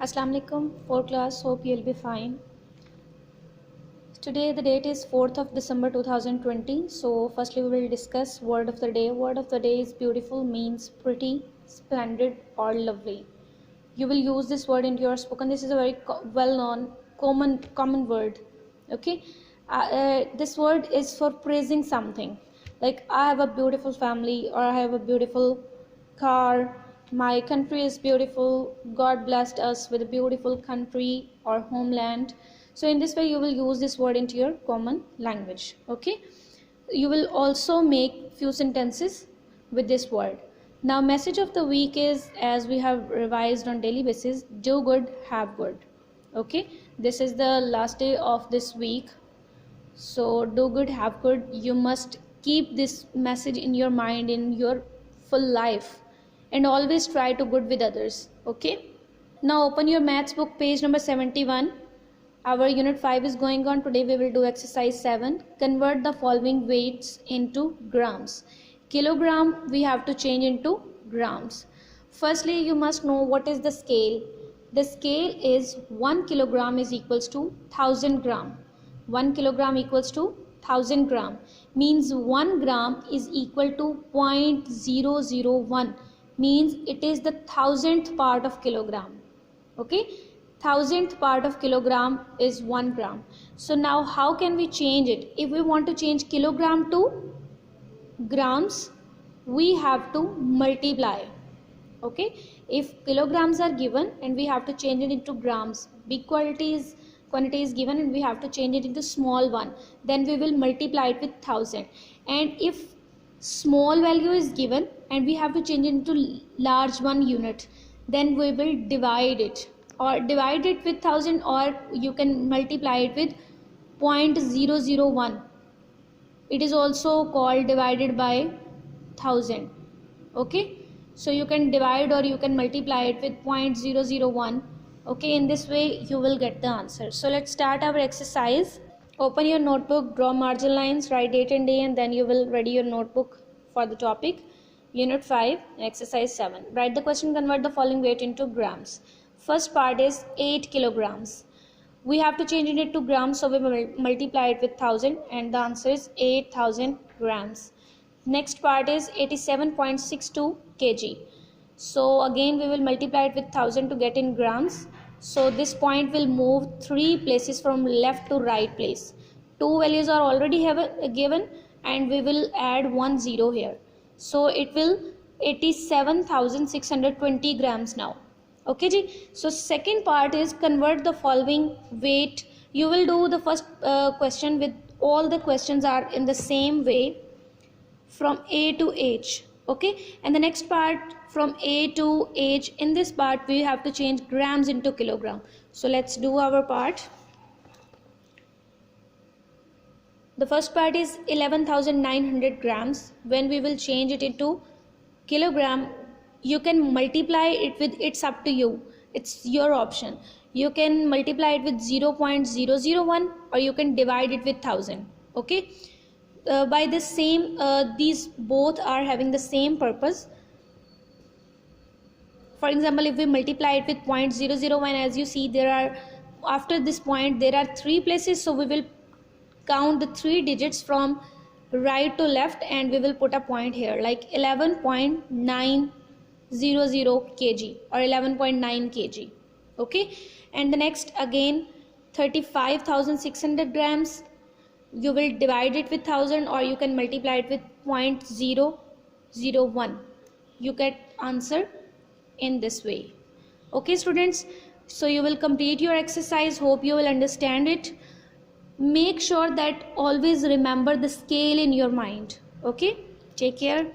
Assalamu alaikum for class, hope you'll be fine. Today the date is 4th of December 2020. So firstly we will discuss word of the day. Word of the day is beautiful, means pretty, splendid or lovely. You will use this word into your spoken. This is a very well known common word. Okay, this word is for praising something, like I have a beautiful family, or I have a beautiful car, my country is beautiful, God blessed us with a beautiful country or homeland. So in this way you will use this word into your common language. Okay, you will also make few sentences with this word. Now message of the week is, as we have revised on daily basis, do good, have good. Okay, this is the last day of this week, so do good, have good. You must keep this message in your mind, in your full life, and always try to good with others. Okay, now open your maths book, page number 71. Our unit 5 is going on. Today we will do exercise 7. Convert the following weights into grams. Kilogram we have to change into grams. Firstly you must know what is the scale. The scale is 1 kilogram is equals to 1000 gram. 1 kilogram equals to 1000 gram, means 1 gram is equal to 0.001, means it is the 1000th part of kilogram. Okay, 1000th part of kilogram is 1 gram. So now how can we change it? If we want to change kilogram to grams, we have to multiply. Okay, if kilograms are given and we have to change it into grams, big quantity is given and we have to change it into small one, then we will multiply it with 1000. And if small value is given and we have to change it into large one unit, then we will divide it, or divide it with 1000, or you can multiply it with 0.001. It is also called divided by 1000. Okay, so you can divide or you can multiply it with 0.001. Okay, in this way you will get the answer. So let's start our exercise. Open your notebook, draw margin lines, write date and day, and then you will ready your notebook for the topic. Unit 5, exercise 7. Write the question, convert the following weight into grams. First part is 8 kilograms. We have to change it to grams, so we will multiply it with 1000 and the answer is 8000 grams. Next part is 87.62 kg. So again we will multiply it with 1000 to get in grams. So this point will move 3 places from left to right place. 2 values are already given and we will add 1 0 here. So it will 87,620 grams now. Okay ji. So second part is convert the following weight. You will do the first question with all the questions are in the same way from A to H. Okay, and the next part from A to H. In this part we have to change grams into kilogram. So let's do our part. The first part is 11,900 grams. When we will change it into kilogram, you can multiply it with, it's up to you, it's your option. You can multiply it with 0.001 or you can divide it with 1000. Okay, by the same these both are having the same purpose. For example, if we multiply it with 0.001, as you see there are, after this point there are 3 places, so we will count the 3 digits from right to left and we will put a point here like 11.900 kg or 11.9 kg. Okay, and the next again 35,600 grams. You will divide it with 1000 or you can multiply it with 0.001. You get answer in this way. Okay students, so you will complete your exercise. Hope you will understand it. Make sure that always remember the scale in your mind. Okay, take care.